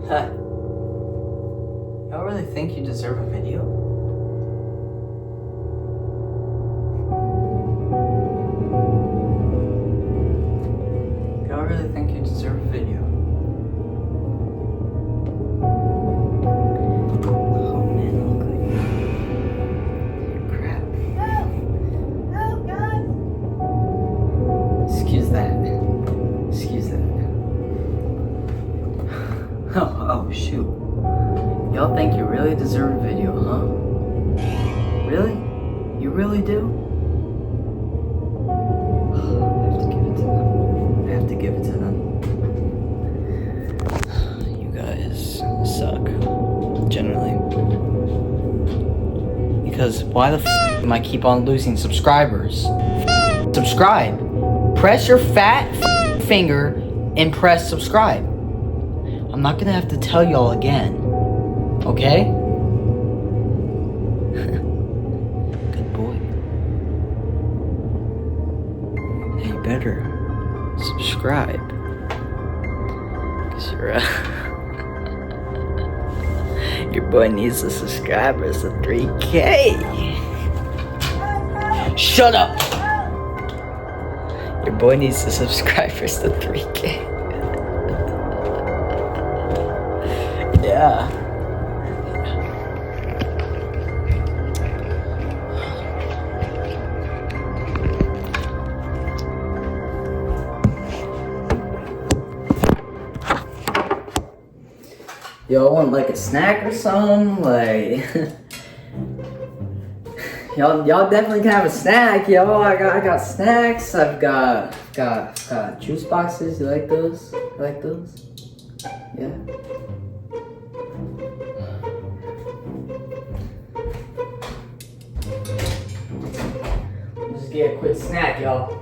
Huh. Y'all really think you deserve a video? Y'all really think you deserve a video? Oh man, look like crap. Oh God! Excuse that. Oh shoot. Y'all think you really deserve a video, huh? Really? You really do? I have to give it to them. You guys suck. Generally. Because why the am I keep on losing subscribers? Subscribe. Press your fat finger and press subscribe. I'm not gonna have to tell y'all again. Okay? Good boy. Hey, you better subscribe. Cause your boy needs the subscribers to 3K. Shut up! Your boy needs the subscribers to 3K. Yeah. Y'all want like a snack or something? Like y'all definitely can have a snack, yo. I got snacks. I've got juice boxes. You like those? You like those? Yeah. Just get a quick snack, y'all.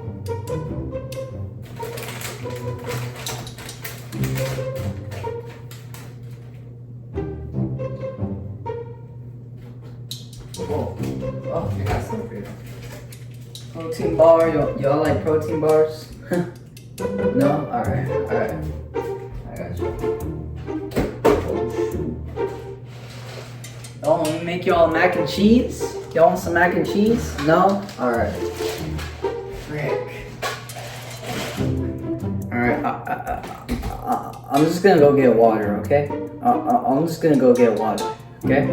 Oh, I got some for you. Protein bar, y'all like protein bars? No? Alright. I got you. Oh, shoot. Y'all want me to make y'all mac and cheese? Y'all want some mac and cheese? No? Alright. Frick. Alright, I'm just gonna go get water, okay? I'm just gonna go get water, okay?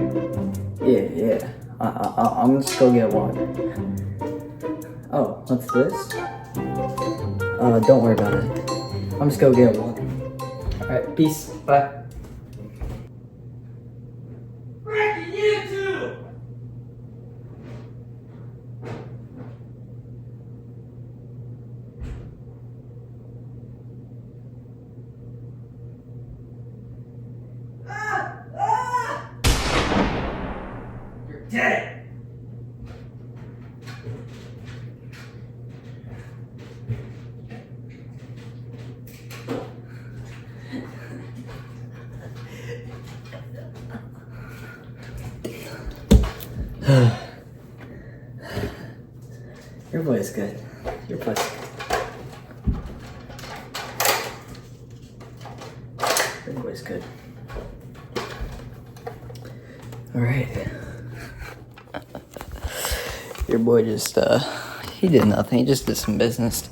Yeah. I'm just go get water. Oh, what's this? Don't worry about it. I'm just gonna get water. Alright, peace. Bye. Frankie, you too! You're dead! Your boy's good. Your boy's good. Your boy's good. Alright. Your boy just, he did nothing. He just did some business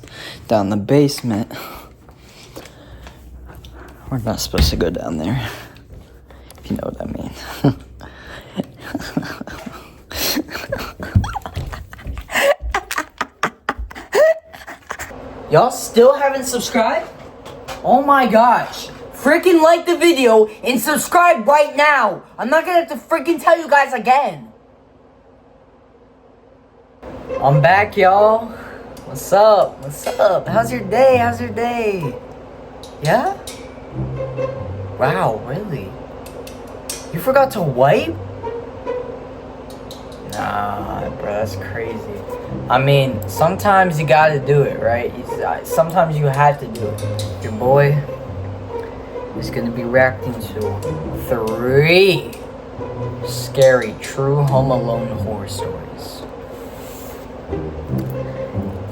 down the basement. We're not supposed to go down there, if you know what I mean. Y'all still haven't subscribed? Oh my gosh. Freaking like the video and subscribe right now. I'm not gonna have to freaking tell you guys again. I'm back, y'all. What's up? How's your day? Yeah? Wow, really? You forgot to wipe? Nah, bro, that's crazy. I mean, sometimes you gotta do it, right? Sometimes you have to do it. Your boy is gonna be reacting to 3 scary true Home Alone horror stories.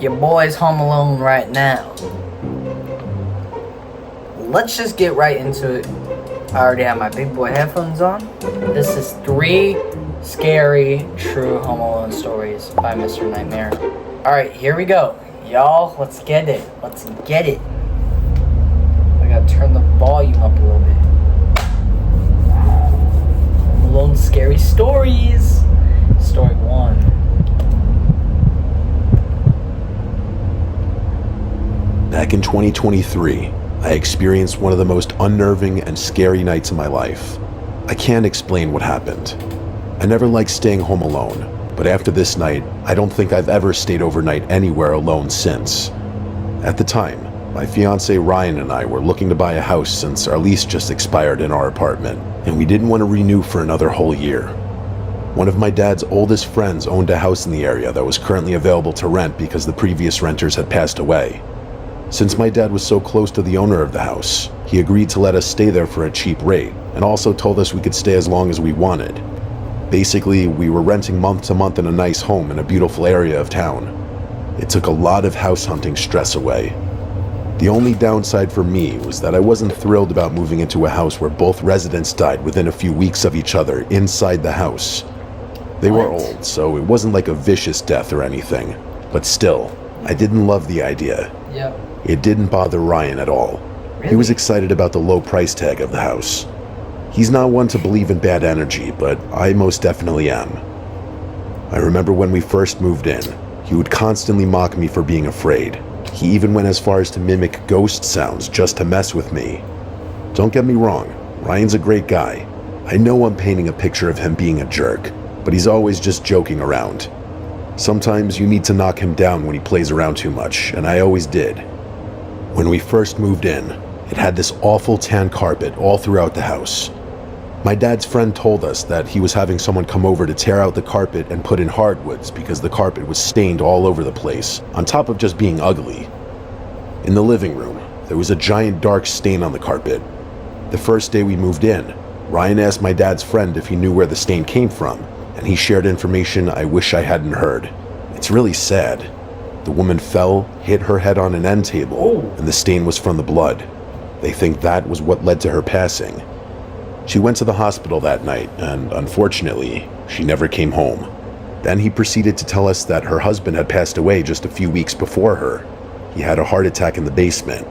Your boy's home alone right now. Let's just get right into it. I already have my big boy headphones on. This is 3 scary true Home Alone stories by Mr. Nightmare. Alright, here we go. Y'all, let's get it. Let's get it. I gotta turn the volume up a little bit. Home Alone scary stories. Story 1. Back in 2023, I experienced one of the most unnerving and scary nights of my life. I can't explain what happened. I never liked staying home alone, but after this night, I don't think I've ever stayed overnight anywhere alone since. At the time, my fiance Ryan and I were looking to buy a house since our lease just expired in our apartment, and we didn't want to renew for another whole year. One of my dad's oldest friends owned a house in the area that was currently available to rent because the previous renters had passed away. Since my dad was so close to the owner of the house, he agreed to let us stay there for a cheap rate, and also told us we could stay as long as we wanted. Basically, we were renting month to month in a nice home in a beautiful area of town. It took a lot of house hunting stress away. The only downside for me was that I wasn't thrilled about moving into a house where both residents died within a few weeks of each other inside the house. They were old, so it wasn't like a vicious death or anything, but still, I didn't love the idea. Yep. It didn't bother Ryan at all. Really? He was excited about the low price tag of the house. He's not one to believe in bad energy, but I most definitely am. I remember when we first moved in, he would constantly mock me for being afraid. He even went as far as to mimic ghost sounds just to mess with me. Don't get me wrong, Ryan's a great guy. I know I'm painting a picture of him being a jerk, but he's always just joking around. Sometimes you need to knock him down when he plays around too much, and I always did. When we first moved in, it had this awful tan carpet all throughout the house. My dad's friend told us that he was having someone come over to tear out the carpet and put in hardwoods because the carpet was stained all over the place, on top of just being ugly. In the living room, there was a giant dark stain on the carpet. The first day we moved in, Ryan asked my dad's friend if he knew where the stain came from, and he shared information I wish I hadn't heard. It's really sad. The woman fell, hit her head on an end table, and the stain was from the blood. They think that was what led to her passing. She went to the hospital that night, and unfortunately, she never came home. Then he proceeded to tell us that her husband had passed away just a few weeks before her. He had a heart attack in the basement.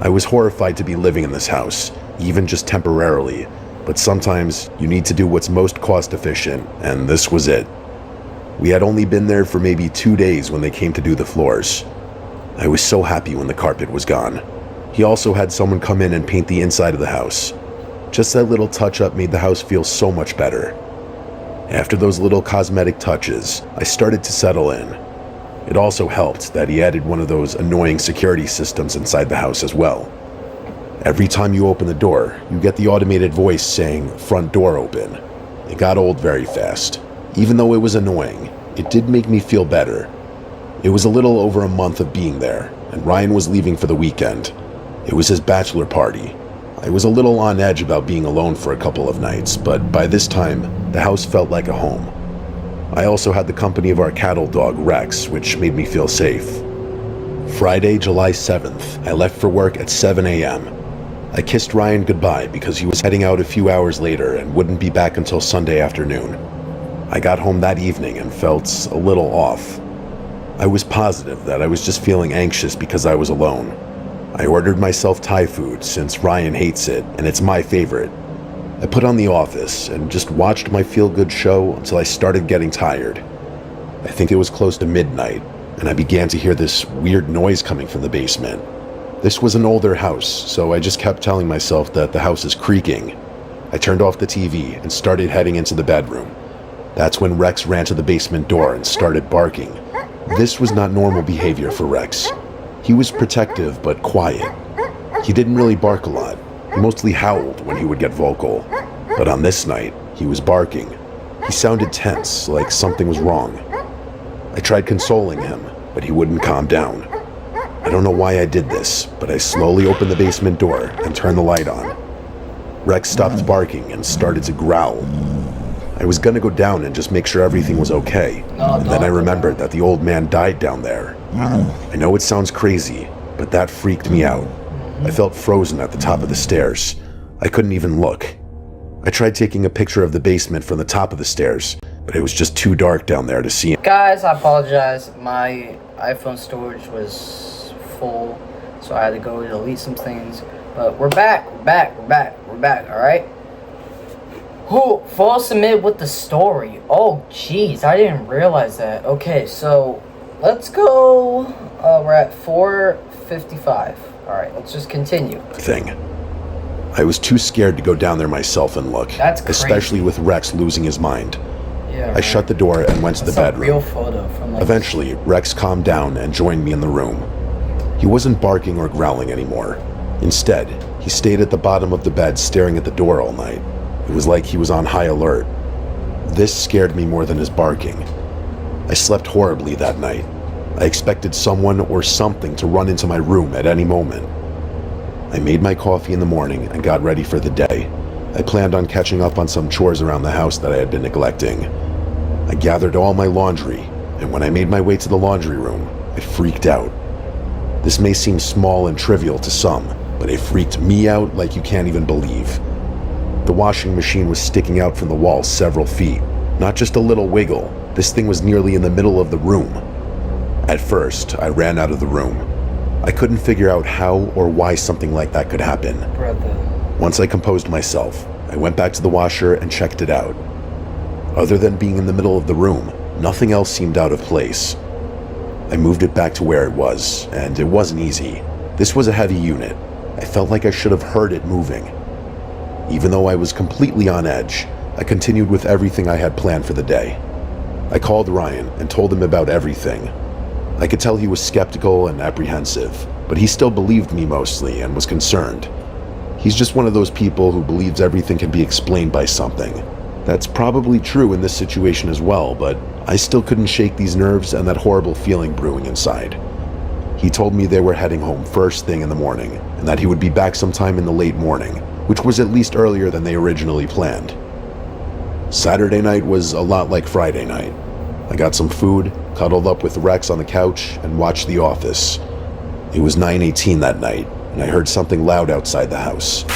I was horrified to be living in this house, even just temporarily, but sometimes you need to do what's most cost efficient, and this was it. We had only been there for maybe 2 days when they came to do the floors. I was so happy when the carpet was gone. He also had someone come in and paint the inside of the house. Just that little touch-up made the house feel so much better. After those little cosmetic touches, I started to settle in. It also helped that he added one of those annoying security systems inside the house as well. Every time you open the door, you get the automated voice saying, "Front door open." It got old very fast. Even though it was annoying, it did make me feel better. It was a little over a month of being there, and Ryan was leaving for the weekend. It was his bachelor party. I was a little on edge about being alone for a couple of nights, but by this time, the house felt like a home. I also had the company of our cattle dog, Rex, which made me feel safe. Friday, July 7th, I left for work at 7 a.m. I kissed Ryan goodbye because he was heading out a few hours later and wouldn't be back until Sunday afternoon. I got home that evening and felt a little off. I was positive that I was just feeling anxious because I was alone. I ordered myself Thai food since Ryan hates it and it's my favorite. I put on The Office and just watched my feel-good show until I started getting tired. I think it was close to midnight, and I began to hear this weird noise coming from the basement. This was an older house, so I just kept telling myself that the house is creaking. I turned off the TV and started heading into the bedroom. That's when Rex ran to the basement door and started barking. This was not normal behavior for Rex. He was protective but quiet. He didn't really bark a lot. He mostly howled when he would get vocal. But on this night, he was barking. He sounded tense, like something was wrong. I tried consoling him, but he wouldn't calm down. I don't know why I did this, but I slowly opened the basement door and turned the light on. Rex stopped barking and started to growl. I was gonna go down and just make sure everything was okay, and then I remembered that the old man died down there. I know it sounds crazy, but that freaked me out. I felt frozen at the top of the stairs. I couldn't even look. I tried taking a picture of the basement from the top of the stairs, but it was just too dark down there to see. Guys, I apologize. My iPhone storage was full, so I had to go delete some things. But we're back, alright? Who? Full submit with the story. Oh, jeez, I didn't realize that. Okay, so let's go. We're at 4:55. Alright, let's just continue. I was too scared to go down there myself and look. That's crazy. Especially with Rex losing his mind. Yeah, I shut the door and went to the bedroom. A real photo from Eventually, Rex calmed down and joined me in the room. He wasn't barking or growling anymore. Instead, he stayed at the bottom of the bed staring at the door all night. It was like he was on high alert. This scared me more than his barking. I slept horribly that night. I expected someone or something to run into my room at any moment. I made my coffee in the morning and got ready for the day. I planned on catching up on some chores around the house that I had been neglecting. I gathered all my laundry, and when I made my way to the laundry room, I freaked out. This may seem small and trivial to some, but it freaked me out like you can't even believe. The washing machine was sticking out from the wall several feet, not just a little wiggle. This thing was nearly in the middle of the room. At first, I ran out of the room. I couldn't figure out how or why something like that could happen. Once I composed myself, I went back to the washer and checked it out. Other than being in the middle of the room, nothing else seemed out of place. I moved it back to where it was, and it wasn't easy. This was a heavy unit. I felt like I should have heard it moving. Even though I was completely on edge, I continued with everything I had planned for the day. I called Ryan and told him about everything. I could tell he was skeptical and apprehensive, but he still believed me mostly and was concerned. He's just one of those people who believes everything can be explained by something. That's probably true in this situation as well, but I still couldn't shake these nerves and that horrible feeling brewing inside. He told me they were heading home first thing in the morning, and that he would be back sometime in the late morning, which was at least earlier than they originally planned. Saturday night was a lot like Friday night. I got some food, cuddled up with Rex on the couch, and watched The Office. It was 9:18 that night, and I heard something loud outside the house.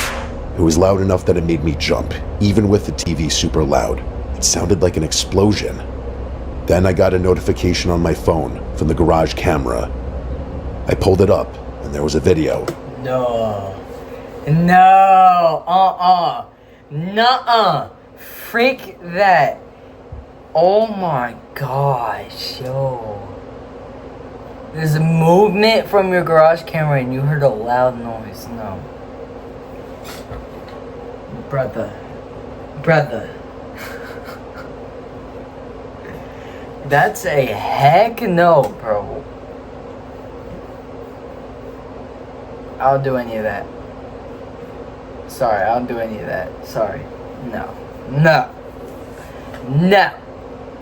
It was loud enough that it made me jump, even with the TV super loud. It sounded like an explosion. Then I got a notification on my phone from the garage camera. I pulled it up, and there was a video. No. Nuh-uh. Freak that. Oh my gosh, yo. There's a movement from your garage camera and you heard a loud noise. No. Brother. That's a heck no, bro. I don't do any of that. Sorry, I don't do any of that. Sorry. No.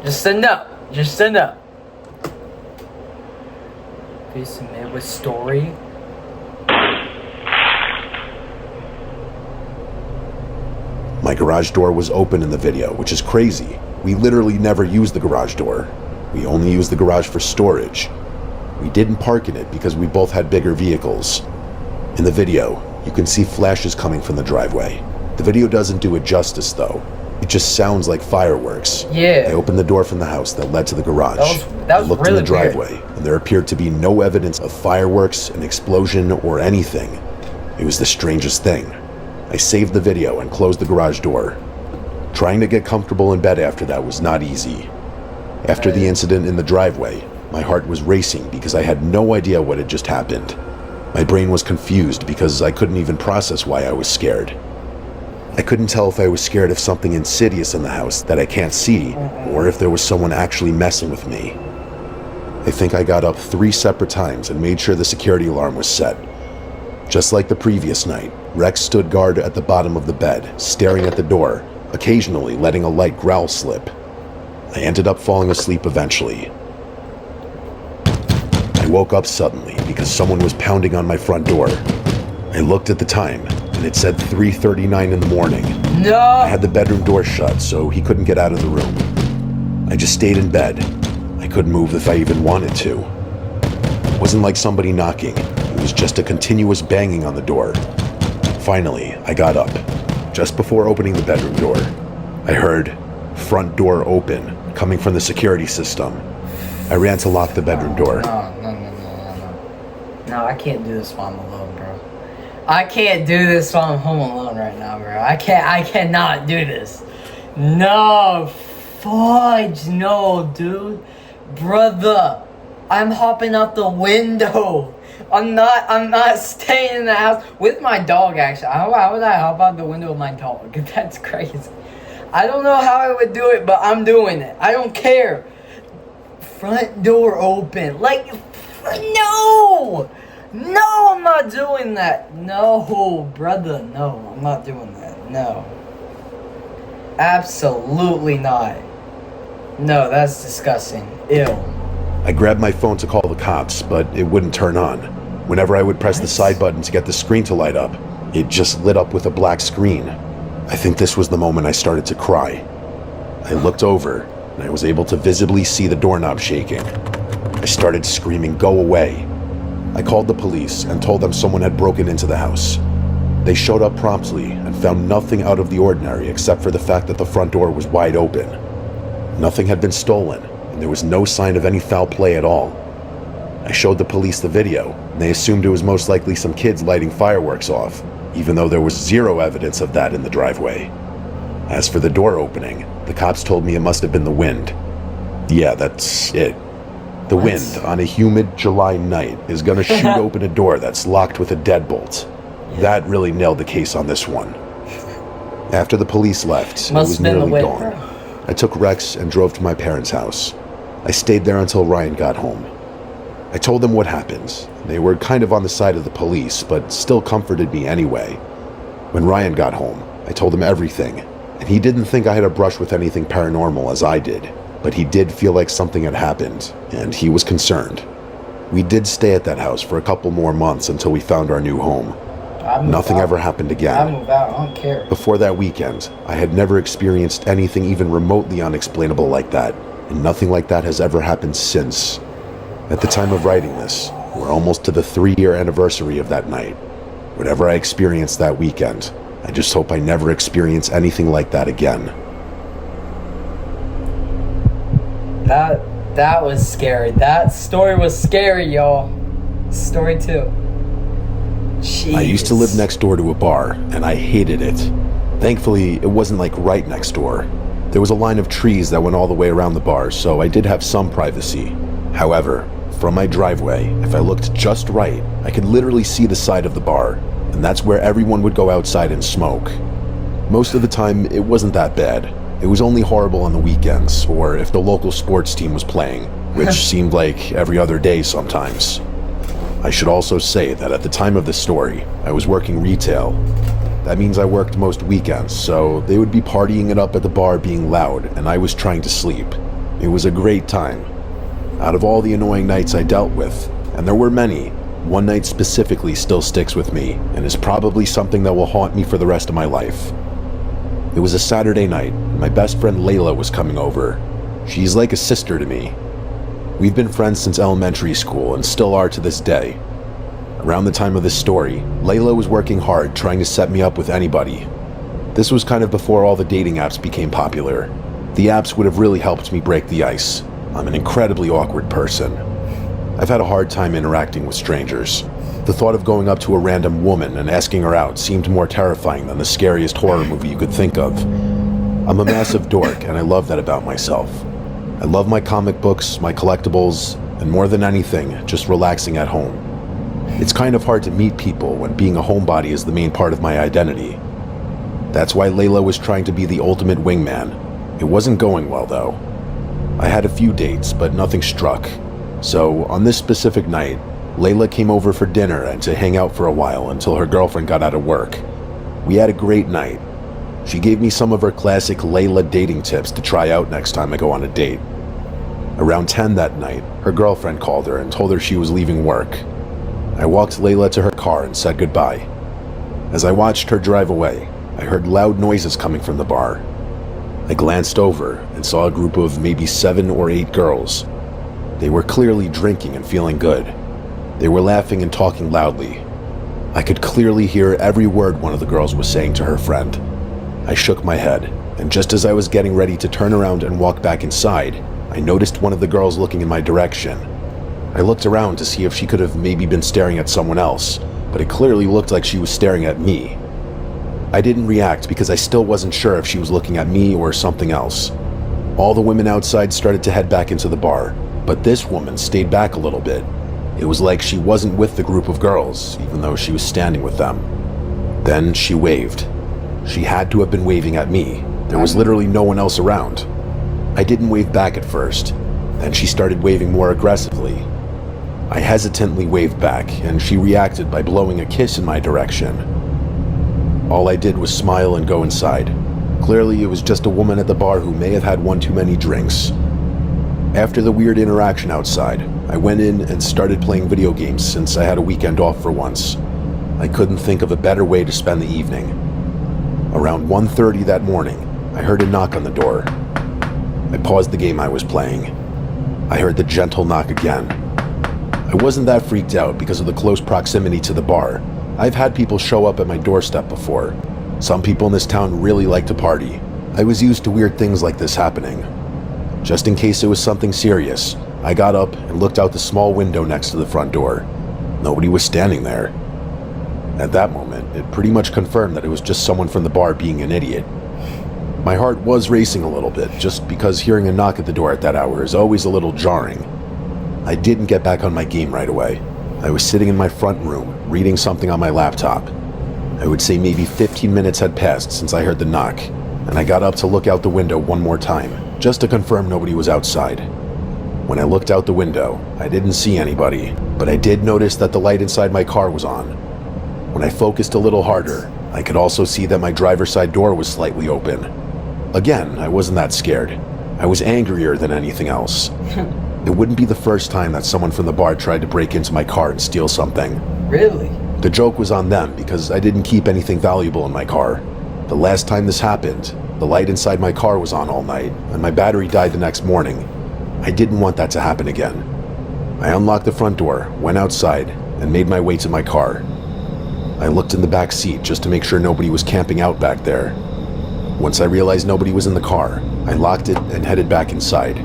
Just a no. Please submit with story. My garage door was open in the video, which is crazy. We literally never used the garage door. We only used the garage for storage. We didn't park in it because we both had bigger vehicles. In the video, you can see flashes coming from the driveway. The video doesn't do it justice though. It just sounds like fireworks. Yeah. I opened the door from the house that led to the garage. That was I looked really in the driveway, weird. and there appeared to be no evidence of fireworks, an explosion, or anything. It was the strangest thing. I saved the video and closed the garage door. Trying to get comfortable in bed after that was not easy. After the incident in the driveway, my heart was racing because I had no idea what had just happened. My brain was confused because I couldn't even process why I was scared. I couldn't tell if I was scared of something insidious in the house that I can't see, or if there was someone actually messing with me. I think I got up 3 separate times and made sure the security alarm was set. Just like the previous night, Rex stood guard at the bottom of the bed, staring at the door, occasionally letting a light growl slip. I ended up falling asleep eventually. I woke up suddenly because someone was pounding on my front door. I looked at the time, and it said 3:39 in the morning. No! I had the bedroom door shut, so he couldn't get out of the room. I just stayed in bed. I couldn't move if I even wanted to. It wasn't like somebody knocking. It was just a continuous banging on the door. Finally, I got up. just before opening the bedroom door, I heard front door open coming from the security system. I ran to lock the bedroom door. No, I can't do this while I'm alone, bro. I can't do this while I'm home alone right now, bro. I cannot do this. No, fudge, no, dude. Brother, I'm hopping out the window. I'm not staying in the house with my dog, actually. How would I hop out the window with my dog? That's crazy. I don't know how I would do it, but I'm doing it. I don't care. Front door open. Like, no! No, I'm not doing that. No, brother, no. I'm not doing that. No. Absolutely not. No, that's disgusting. Ew. I grabbed my phone to call the cops, but it wouldn't turn on. Whenever I would press the side button to get the screen to light up, it just lit up with a black screen. I think this was the moment I started to cry. I looked over, and I was able to visibly see the doorknob shaking. I started screaming, "Go away." I called the police and told them someone had broken into the house. They showed up promptly and found nothing out of the ordinary except for the fact that the front door was wide open. Nothing had been stolen, and there was no sign of any foul play at all. I showed the police the video, and they assumed it was most likely some kids lighting fireworks off, even though there was zero evidence of that in the driveway. As for the door opening, the cops told me it must have been the wind. Yeah, that's it. The wind on a humid July night is gonna shoot open a door that's locked with a deadbolt. That really nailed the case on this one. After the police left, it was nearly dawn. I took Rex and drove to my parents' house. I stayed there until Ryan got home. I told them what happened. They were kind of on the side of the police, but still comforted me anyway. When Ryan got home, I told him everything, and he didn't think I had a brush with anything paranormal as I did, but he did feel like something had happened, and he was concerned. We did stay at that house for a couple more months until we found our new home. Nothing ever happened again. I move out, I don't care. Before that weekend, I had never experienced anything even remotely unexplainable like that, and nothing like that has ever happened since. At the time of writing this, we're almost to the 3-year anniversary of that night. Whatever I experienced that weekend, I just hope I never experience anything like that again. That was scary. That story was scary, y'all. Story 2. Jeez. I used to live next door to a bar, and I hated it. Thankfully, it wasn't like right next door. There was a line of trees that went all the way around the bar, so I did have some privacy. However, from my driveway, if I looked just right, I could literally see the side of the bar, and that's where everyone would go outside and smoke. Most of the time, it wasn't that bad. It was only horrible on the weekends, or if the local sports team was playing, which seemed like every other day sometimes. I should also say that at the time of this story, I was working retail. That means I worked most weekends, so they would be partying it up at the bar being loud, and I was trying to sleep. It was a great time. Out of all the annoying nights I dealt with, and there were many, one night specifically still sticks with me, and is probably something that will haunt me for the rest of my life. It was a Saturday night, and my best friend Layla was coming over. She's like a sister to me. We've been friends since elementary school and still are to this day. Around the time of this story, Layla was working hard trying to set me up with anybody. This was kind of before all the dating apps became popular. The apps would have really helped me break the ice. I'm an incredibly awkward person. I've had a hard time interacting with strangers. The thought of going up to a random woman and asking her out seemed more terrifying than the scariest horror movie you could think of. I'm a massive dork, and I love that about myself. I love my comic books, my collectibles, and more than anything, just relaxing at home. It's kind of hard to meet people when being a homebody is the main part of my identity. That's why Layla was trying to be the ultimate wingman. It wasn't going well, though. I had a few dates, but nothing struck. So, on this specific night, Layla came over for dinner and to hang out for a while until her girlfriend got out of work. We had a great night. She gave me some of her classic Layla dating tips to try out next time I go on a date. Around 10 that night, her girlfriend called her and told her she was leaving work. I walked Layla to her car and said goodbye. As I watched her drive away, I heard loud noises coming from the bar. I glanced over and saw a group of maybe 7 or 8 girls. They were clearly drinking and feeling good. They were laughing and talking loudly. I could clearly hear every word one of the girls was saying to her friend. I shook my head, and just as I was getting ready to turn around and walk back inside, I noticed one of the girls looking in my direction. I looked around to see if she could have maybe been staring at someone else, but it clearly looked like she was staring at me. I didn't react because I still wasn't sure if she was looking at me or something else. All the women outside started to head back into the bar, but this woman stayed back a little bit. It was like she wasn't with the group of girls, even though she was standing with them. Then she waved. She had to have been waving at me. There was literally no one else around. I didn't wave back at first. Then she started waving more aggressively. I hesitantly waved back, and she reacted by blowing a kiss in my direction. All I did was smile and go inside. Clearly, it was just a woman at the bar who may have had one too many drinks. After the weird interaction outside, I went in and started playing video games since I had a weekend off for once. I couldn't think of a better way to spend the evening. Around 1:30 that morning, I heard a knock on the door. I paused the game I was playing. I heard the gentle knock again. I wasn't that freaked out because of the close proximity to the bar. I've had people show up at my doorstep before. Some people in this town really like to party. I was used to weird things like this happening. Just in case it was something serious, I got up and looked out the small window next to the front door. Nobody was standing there. At that moment, it pretty much confirmed that it was just someone from the bar being an idiot. My heart was racing a little bit, just because hearing a knock at the door at that hour is always a little jarring. I didn't get back on my game right away. I was sitting in my front room, reading something on my laptop. I would say maybe 15 minutes had passed since I heard the knock, and I got up to look out the window one more time, just to confirm nobody was outside. When I looked out the window, I didn't see anybody, but I did notice that the light inside my car was on. When I focused a little harder, I could also see that my driver's side door was slightly open. Again, I wasn't that scared. I was angrier than anything else. It wouldn't be the first time that someone from the bar tried to break into my car and steal something. Really? The joke was on them because I didn't keep anything valuable in my car. The last time this happened, the light inside my car was on all night, and my battery died the next morning. I didn't want that to happen again. I unlocked the front door, went outside, and made my way to my car. I looked in the back seat just to make sure nobody was camping out back there. Once I realized nobody was in the car, I locked it and headed back inside.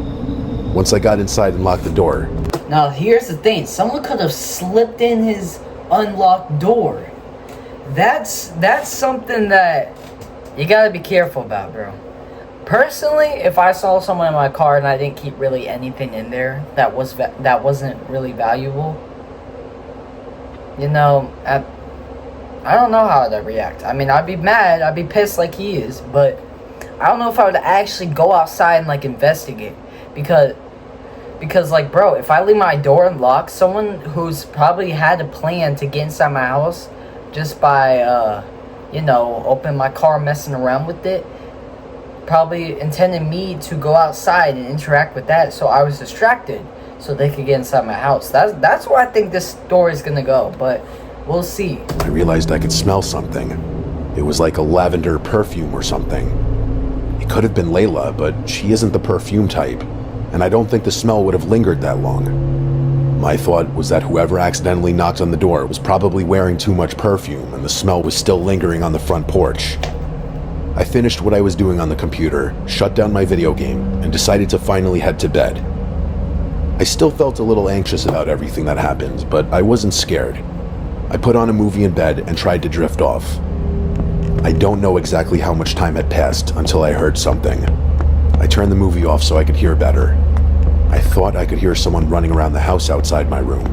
Once I got inside and locked the door... Now here's the thing, someone could have slipped in his unlocked door. That's something that you gotta be careful about, bro. Personally, if I saw someone in my car and I didn't keep really anything in there that wasn't really valuable, you know, I don't know how I'd react. I mean, I'd be mad, I'd be pissed like he is, but I don't know if I would actually go outside and like investigate, because like, bro, if I leave my door unlocked, someone who's probably had a plan to get inside my house just by you know, open my car, messing around with it, probably intended me to go outside and interact with that, so I was distracted so they could get inside my house. That's where I think this story is gonna go, but we'll see. I realized I could smell something. It was like a lavender perfume or something. It could have been Layla, but she isn't the perfume type, and I don't think the smell would have lingered that long. My thought was that whoever accidentally knocked on the door was probably wearing too much perfume and the smell was still lingering on the front porch. I finished what I was doing on the computer, shut down my video game, and decided to finally head to bed. I still felt a little anxious about everything that happened, but I wasn't scared. I put on a movie in bed and tried to drift off. I don't know exactly how much time had passed until I heard something. I turned the movie off so I could hear better. I thought I could hear someone running around the house outside my room.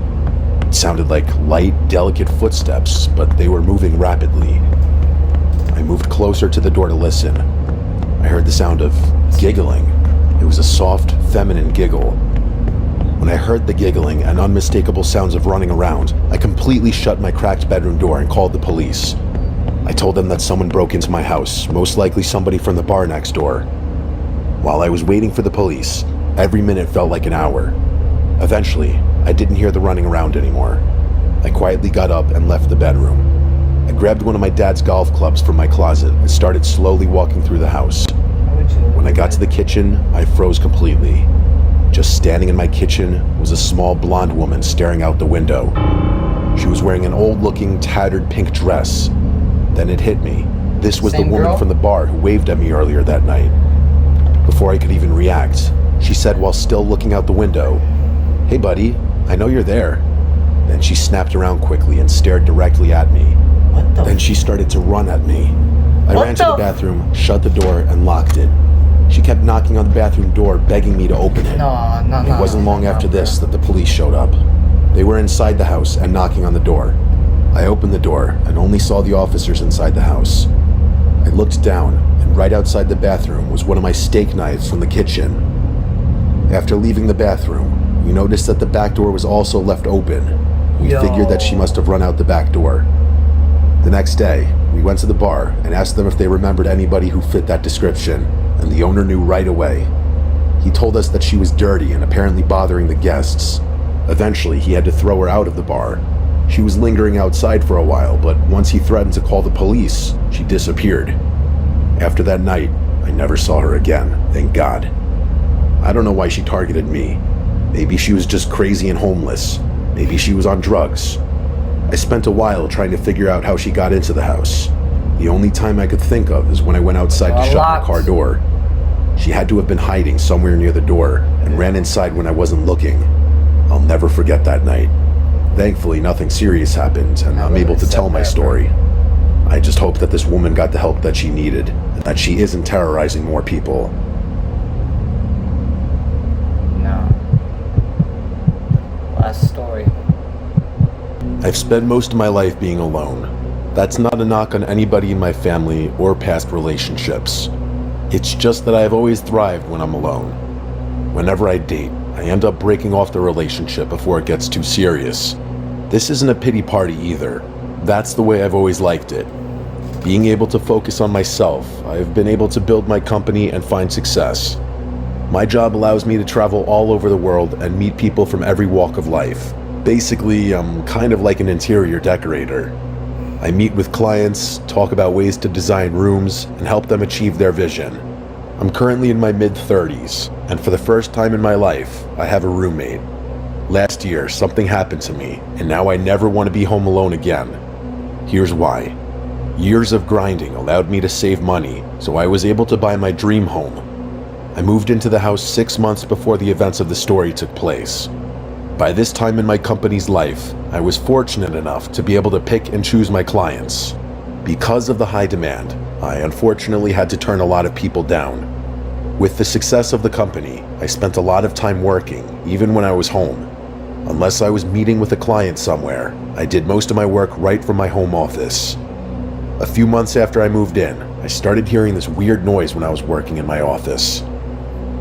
It sounded like light, delicate footsteps, but they were moving rapidly. I moved closer to the door to listen. I heard the sound of giggling. It was a soft, feminine giggle. When I heard the giggling and unmistakable sounds of running around, I completely shut my cracked bedroom door and called the police. I told them that someone broke into my house, most likely somebody from the bar next door. While I was waiting for the police, every minute felt like an hour. Eventually, I didn't hear the running around anymore. I quietly got up and left the bedroom. I grabbed one of my dad's golf clubs from my closet and started slowly walking through the house. When I got to the kitchen, I froze completely. Just standing in my kitchen was a small blonde woman staring out the window. She was wearing an old-looking, tattered pink dress. Then it hit me. This was the Same woman girl? from the bar who waved at me earlier that night. Before I could even react, she said while still looking out the window, "Hey buddy, I know you're there." Then she snapped around quickly and stared directly at me. What the? Then she started to run at me. I What ran to the- the bathroom, shut the door, and locked it. She kept knocking on the bathroom door, begging me to open it. No. It wasn't long after this that the police showed up. They were inside the house and knocking on the door. I opened the door and only saw the officers inside the house. I looked down, and right outside the bathroom was one of my steak knives from the kitchen. After leaving the bathroom, we noticed that the back door was also left open. We figured that she must have run out the back door. The next day, we went to the bar and asked them if they remembered anybody who fit that description, and the owner knew right away. He told us that she was dirty and apparently bothering the guests. Eventually, he had to throw her out of the bar. She was lingering outside for a while, but once he threatened to call the police, she disappeared. After that night, I never saw her again, thank God. I don't know why she targeted me. Maybe she was just crazy and homeless. Maybe she was on drugs. I spent a while trying to figure out how she got into the house. The only time I could think of is when I went outside to shut my car door. She had to have been hiding somewhere near the door and ran inside when I wasn't looking. I'll never forget that night. Thankfully, nothing serious happened, and I'm able to tell my story. I just hope that this woman got the help that she needed, and that she isn't terrorizing more people. No. Last story. I've spent most of my life being alone. That's not a knock on anybody in my family or past relationships. It's just that I've always thrived when I'm alone. Whenever I date, I end up breaking off the relationship before it gets too serious. This isn't a pity party either. That's the way I've always liked it. Being able to focus on myself, I've been able to build my company and find success. My job allows me to travel all over the world and meet people from every walk of life. Basically, I'm kind of like an interior decorator. I meet with clients, talk about ways to design rooms, and help them achieve their vision. I'm currently in my mid-30s, and for the first time in my life, I have a roommate. Last year, something happened to me, and now I never want to be home alone again. Here's why. Years of grinding allowed me to save money, so I was able to buy my dream home. I moved into the house 6 months before the events of the story took place. By this time in my company's life, I was fortunate enough to be able to pick and choose my clients. Because of the high demand, I unfortunately had to turn a lot of people down. With the success of the company, I spent a lot of time working, even when I was home. Unless I was meeting with a client somewhere, I did most of my work right from my home office. A few months after I moved in, I started hearing this weird noise when I was working in my office.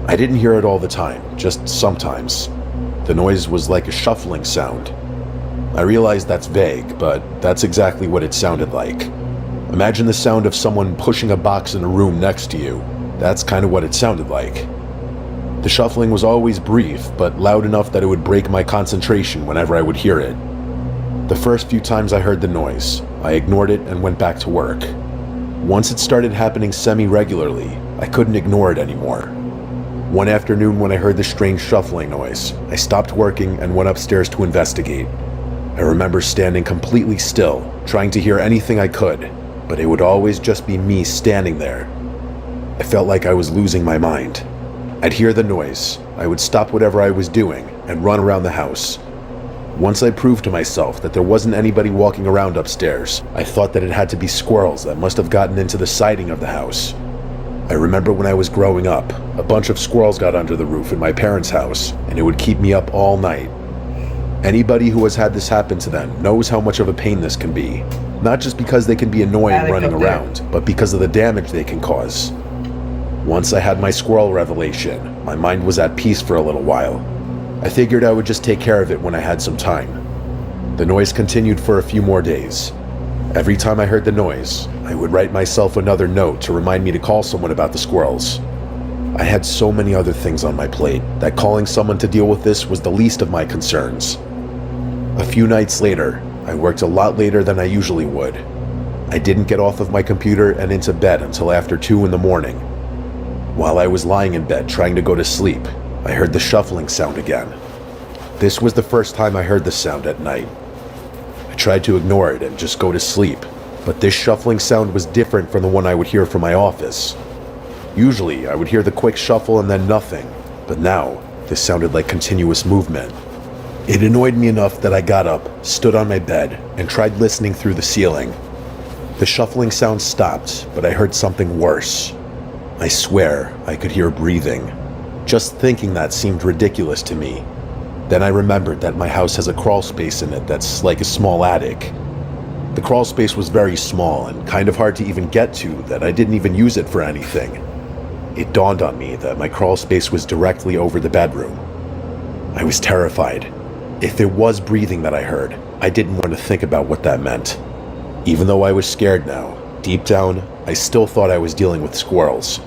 I didn't hear it all the time, just sometimes. The noise was like a shuffling sound. I realize that's vague, but that's exactly what it sounded like. Imagine the sound of someone pushing a box in a room next to you. That's kind of what it sounded like. The shuffling was always brief, but loud enough that it would break my concentration whenever I would hear it. The first few times I heard the noise, I ignored it and went back to work. Once it started happening semi-regularly, I couldn't ignore it anymore. One afternoon when I heard the strange shuffling noise, I stopped working and went upstairs to investigate. I remember standing completely still, trying to hear anything I could, but it would always just be me standing there. I felt like I was losing my mind. I'd hear the noise, I would stop whatever I was doing, and run around the house. Once I proved to myself that there wasn't anybody walking around upstairs, I thought that it had to be squirrels that must have gotten into the siding of the house. I remember when I was growing up, a bunch of squirrels got under the roof in my parents' house, and it would keep me up all night. Anybody who has had this happen to them knows how much of a pain this can be. Not just because they can be annoying running around, but because of the damage they can cause. Once I had my squirrel revelation, my mind was at peace for a little while. I figured I would just take care of it when I had some time. The noise continued for a few more days. Every time I heard the noise, I would write myself another note to remind me to call someone about the squirrels. I had so many other things on my plate that calling someone to deal with this was the least of my concerns. A few nights later, I worked a lot later than I usually would. I didn't get off of my computer and into bed until after 2 in the morning. While I was lying in bed trying to go to sleep, I heard the shuffling sound again. This was the first time I heard the sound at night. I tried to ignore it and just go to sleep, But this shuffling sound was different from the one I would hear from my office. Usually, I would hear the quick shuffle and then nothing, but now, this sounded like continuous movement. It annoyed me enough that I got up, stood on my bed, and tried listening through the ceiling. The shuffling sound stopped, but I heard something worse. I swear I could hear breathing. Just thinking that seemed ridiculous to me. Then I remembered that my house has a crawl space in it that's like a small attic. The crawl space was very small and kind of hard to even get to that I didn't even use it for anything. It dawned on me that my crawl space was directly over the bedroom. I was terrified. If it was breathing that I heard, I didn't want to think about what that meant. Even though I was scared now, deep down, I still thought I was dealing with squirrels.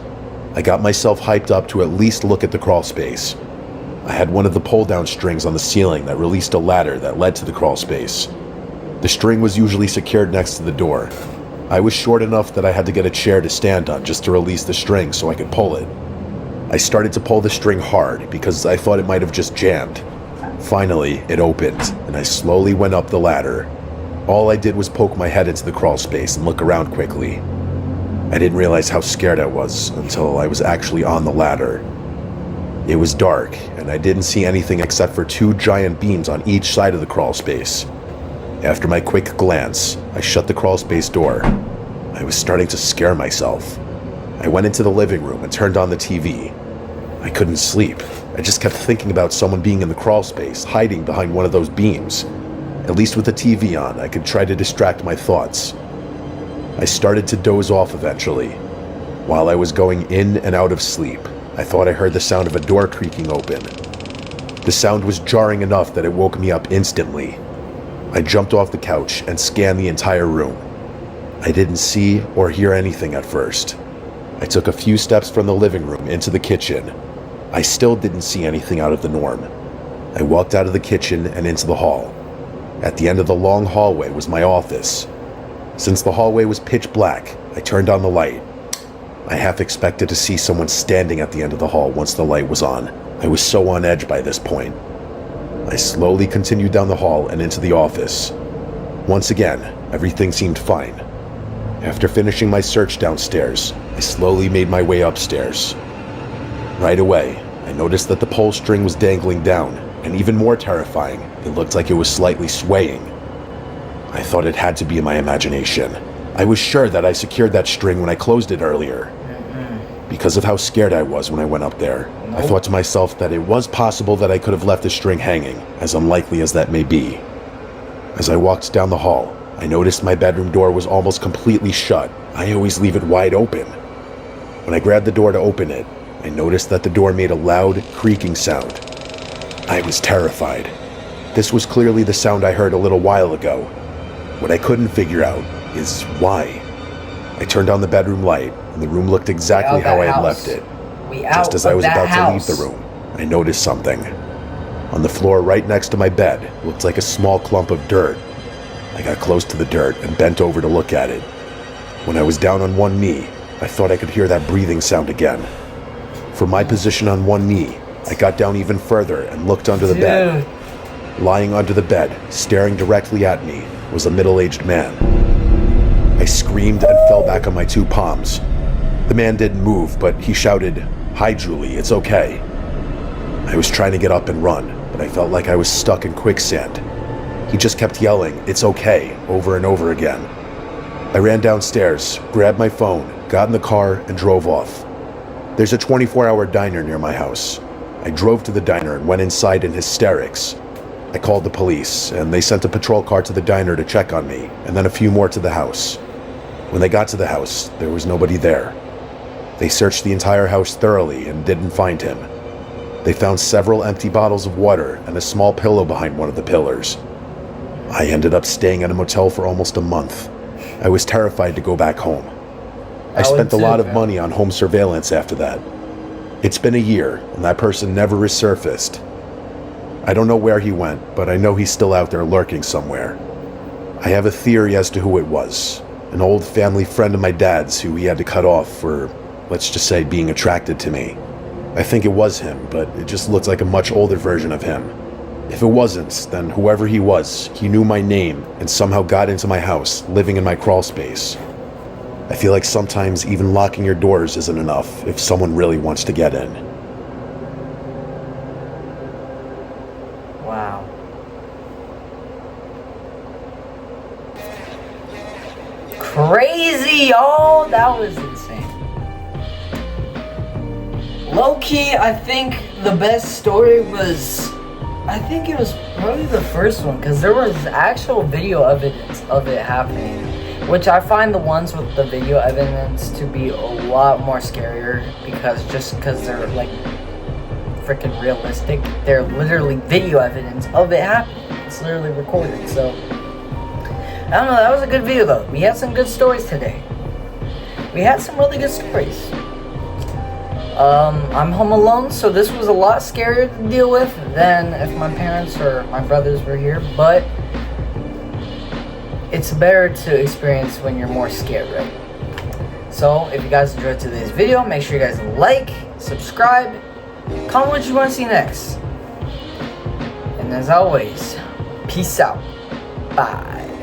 I got myself hyped up to at least look at the crawl space. I had one of the pull-down strings on the ceiling that released a ladder that led to the crawl space. The string was usually secured next to the door. I was short enough that I had to get a chair to stand on just to release the string so I could pull it. I started to pull the string hard because I thought it might have just jammed. Finally, it opened, and I slowly went up the ladder. All I did was poke my head into the crawl space and look around quickly. I didn't realize how scared I was until I was actually on the ladder. It was dark, and I didn't see anything except for two giant beams on each side of the crawl space. After my quick glance, I shut the crawl space door. I was starting to scare myself. I went into the living room and turned on the TV. I couldn't sleep. I just kept thinking about someone being in the crawl space, hiding behind one of those beams. At least with the TV on, I could try to distract my thoughts. I started to doze off eventually. While I was going in and out of sleep, I thought I heard the sound of a door creaking open. The sound was jarring enough that it woke me up instantly. I jumped off the couch and scanned the entire room. I didn't see or hear anything at first. I took a few steps from the living room into the kitchen. I still didn't see anything out of the norm. I walked out of the kitchen and into the hall. At the end of the long hallway was my office. Since the hallway was pitch black, I turned on the light. I half expected to see someone standing at the end of the hall once the light was on. I was so on edge by this point. I slowly continued down the hall and into the office. Once again, everything seemed fine. After finishing my search downstairs, I slowly made my way upstairs. Right away, I noticed that the pole string was dangling down, and even more terrifying, it looked like it was slightly swaying. I thought it had to be in my imagination. I was sure that I secured that string when I closed it earlier. Because of how scared I was when I went up there, I thought to myself that it was possible that I could have left the string hanging, as unlikely as that may be. As I walked down the hall, I noticed my bedroom door was almost completely shut. I always leave it wide open. When I grabbed the door to open it, I noticed that the door made a loud, creaking sound. I was terrified. This was clearly the sound I heard a little while ago. What I couldn't figure out is why. I turned on the bedroom light, and the room looked exactly how I had left it. Just as I was about to leave the room, I noticed something. On the floor right next to my bed looked like a small clump of dirt. I got close to the dirt and bent over to look at it. When I was down on one knee, I thought I could hear that breathing sound again. From my position on one knee, I got down even further and looked under the bed. Lying under the bed, staring directly at me, was a middle-aged man. I screamed and fell back on my two palms. The man didn't move, but he shouted, "Hi, Julie, it's okay." I was trying to get up and run, but I felt like I was stuck in quicksand. He just kept yelling, "It's okay," over and over again. I ran downstairs, grabbed my phone, got in the car, and drove off. There's a 24-hour diner near my house. I drove to the diner and went inside in hysterics. I called the police, and they sent a patrol car to the diner to check on me, and then a few more to the house. When they got to the house, there was nobody there. They searched the entire house thoroughly and didn't find him. They found several empty bottles of water and a small pillow behind one of the pillars. I ended up staying at a motel for almost a month. I was terrified to go back home. I spent a lot of money on home surveillance after that. It's been a year, and that person never resurfaced. I don't know where he went, but I know he's still out there lurking somewhere. I have a theory as to who it was. An old family friend of my dad's who he had to cut off for, let's just say, being attracted to me. I think it was him, but it just looked like a much older version of him. If it wasn't, then whoever he was, he knew my name and somehow got into my house, living in my crawl space. I feel like sometimes even locking your doors isn't enough if someone really wants to get in. Wow. Crazy, y'all! That was insane. Low-key, I think the best story was... I think it was probably the first one, because there was actual video evidence of it happening. Which I find the ones with the video evidence to be a lot more scarier, because they're like freaking realistic. They're literally video evidence of it happening. It's literally recorded. So I don't know, that was a good video though. We had some good stories today. We had some really good stories. I'm home alone, so this was a lot scarier to deal with than if my parents or my brothers were here, but it's better to experience when you're more scared, right? So, if you guys enjoyed today's video, make sure you guys like, subscribe, comment what you want to see next. And as always, peace out. Bye.